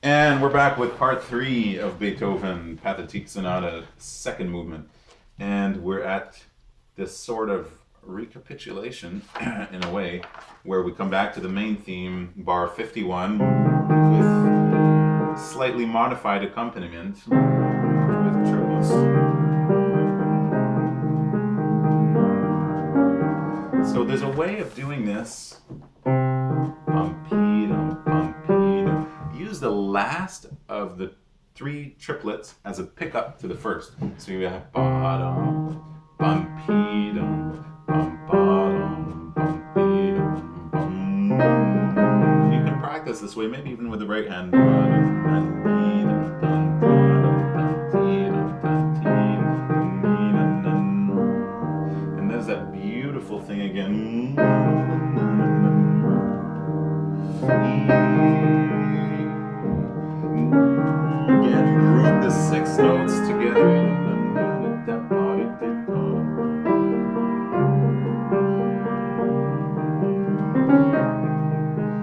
And we're back with part 3 of Beethoven Pathetique Sonata, second movement. And we're at this sort of recapitulation, in a way, where we come back to the main theme, bar 51, with slightly modified accompaniment with triplets. So there's a way of doing this. Use the last of the 3 triplets as a pickup to the first. So you have ba-dum, bum-pee-dum, bum-ba-dum, bum-pee-dum, bum. You can practice this way, maybe even with the right hand. And there's that beautiful thing again. Again, group the 6 notes together.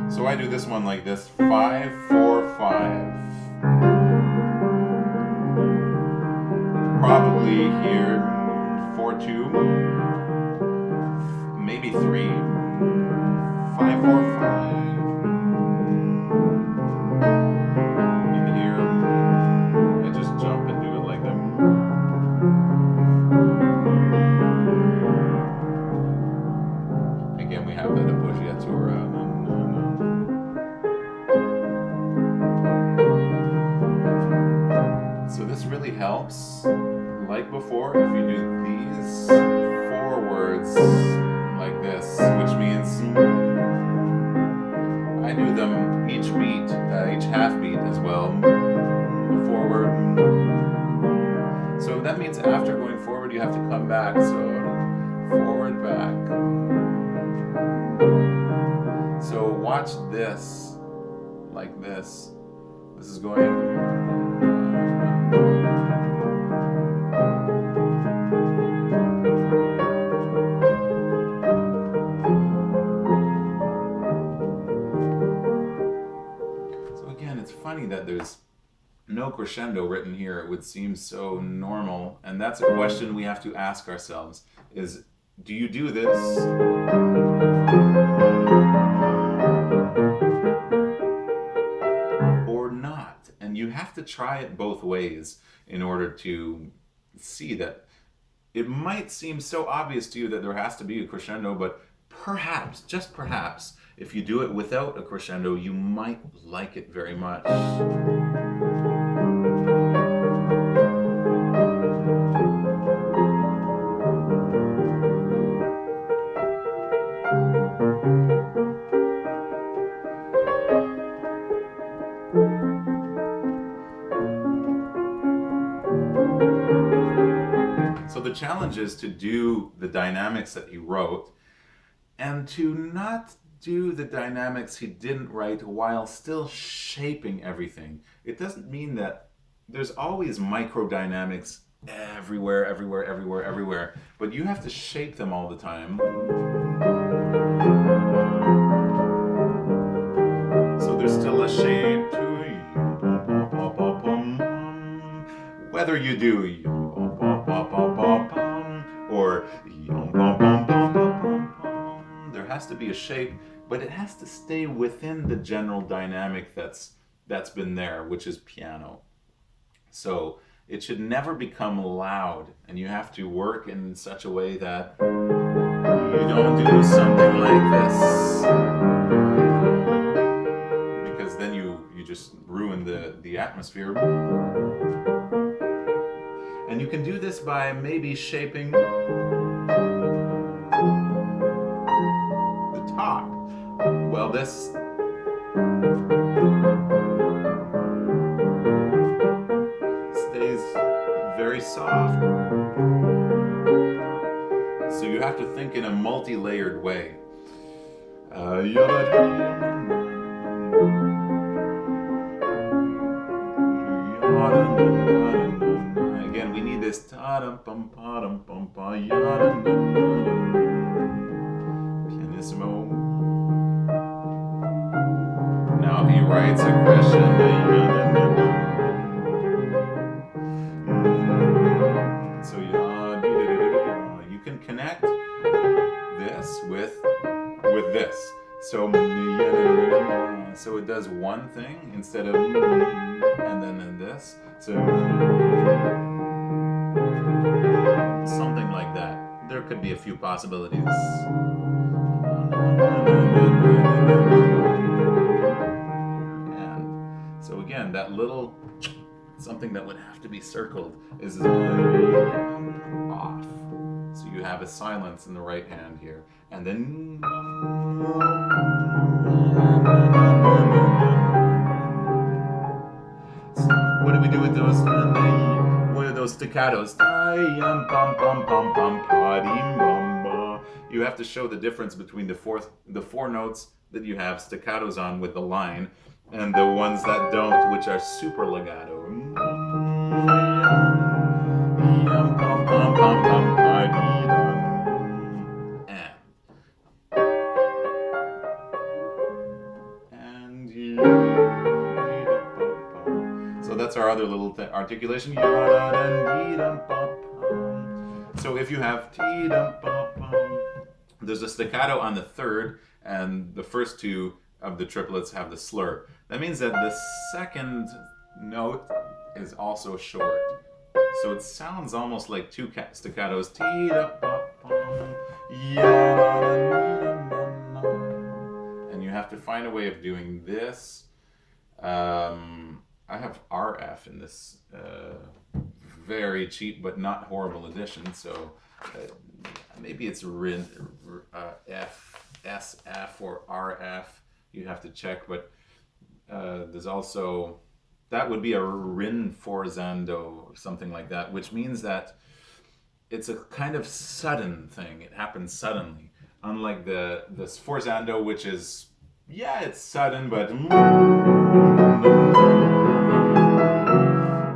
So I do this one like this: 5, 4, 5. Probably here 4, 2, maybe 3, 5, 4, 5. Jump and do it like that. Again, we have that appoggiatura. So this really helps, like before, if you do these 4 words like this, which means I do them each beat, each half beat as well. Forward. So that means after going forward, you have to come back. So forward, back. So watch this, like this. This is going. So again, it's funny that there's no crescendo written here. It would seem so normal, and that's a question we have to ask ourselves: is, do you do this or not? And you have to try it both ways in order to see that. It might seem so obvious to you that there has to be a crescendo, but perhaps, just perhaps, if you do it without a crescendo, you might like it very much. So the challenge is to do the dynamics that he wrote and to not do the dynamics he didn't write while still shaping everything. It doesn't mean that there's always microdynamics everywhere, but you have to shape them all the time. So there's still a shape to whether you do or there has to be a shape, but it has to stay within the general dynamic that's been there, which is piano. So it should never become loud, and you have to work in such a way that you don't do something like this, because then you just ruin the atmosphere. And you can do this by maybe shaping the top. Well, this stays very soft. So you have to think in a multi-layered way. Again, we need this pianissimo. Now he writes a crescendo. So it does one thing instead of and then this. So something like that. There could be a few possibilities. And so again, that little something that would have to be circled is off. So you have a silence in the right hand here. And then so what do we do with those? What are those staccatos? You have to show the difference between the four notes that you have staccatos on with the line and the ones that don't, which are super legato. So that's our other little articulation. So if you have there's a staccato on the third, and the first two of the triplets have the slur. That means that the second note is also short. So it sounds almost like two staccatos. And you have to find a way of doing this. I have RF in this very cheap but not horrible edition, so maybe it's F, SF, or RF. You have to check, but there's also, that would be a rinforzando or something like that, which means that it's a kind of sudden thing. It happens suddenly. Unlike the sforzando, which is, yeah, it's sudden, but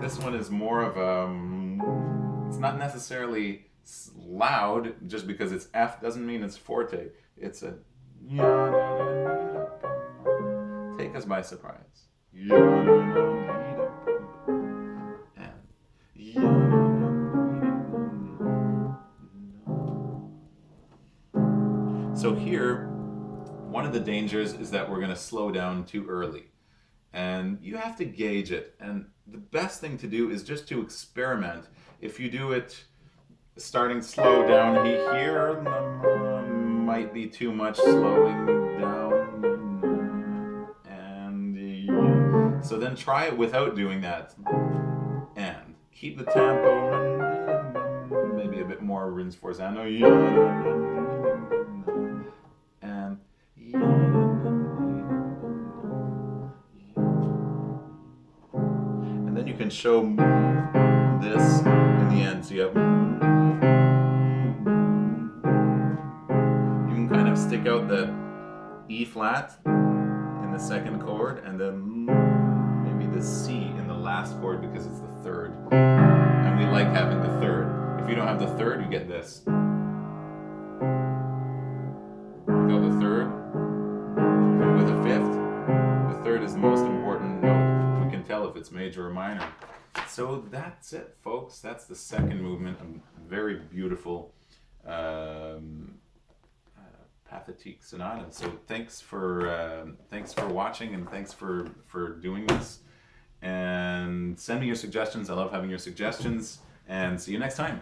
this one is more of a, it's not necessarily loud. Just because it's F doesn't mean it's forte. It's a, take us by surprise. So here, one of the dangers is that we're going to slow down too early. And you have to gauge it. And the best thing to do is just to experiment. If you do it starting slow down here, might be too much slowing down. And so then try it without doing that. And keep the tempo, maybe a bit more rinforzando. And then you can show this in the end. So you have, you can kind of stick out the E flat in the second chord, and then maybe the C in the last chord because it's the third. And we like having the third. If you don't have the third, you get this. Without the third, with a fifth, the third is the most important note. We can tell if it's major or minor. So that's it, folks. That's the second movement. A very beautiful Pathetique Sonata. So thanks for watching, and thanks for doing this. And send me your suggestions. I love having your suggestions. And see you next time.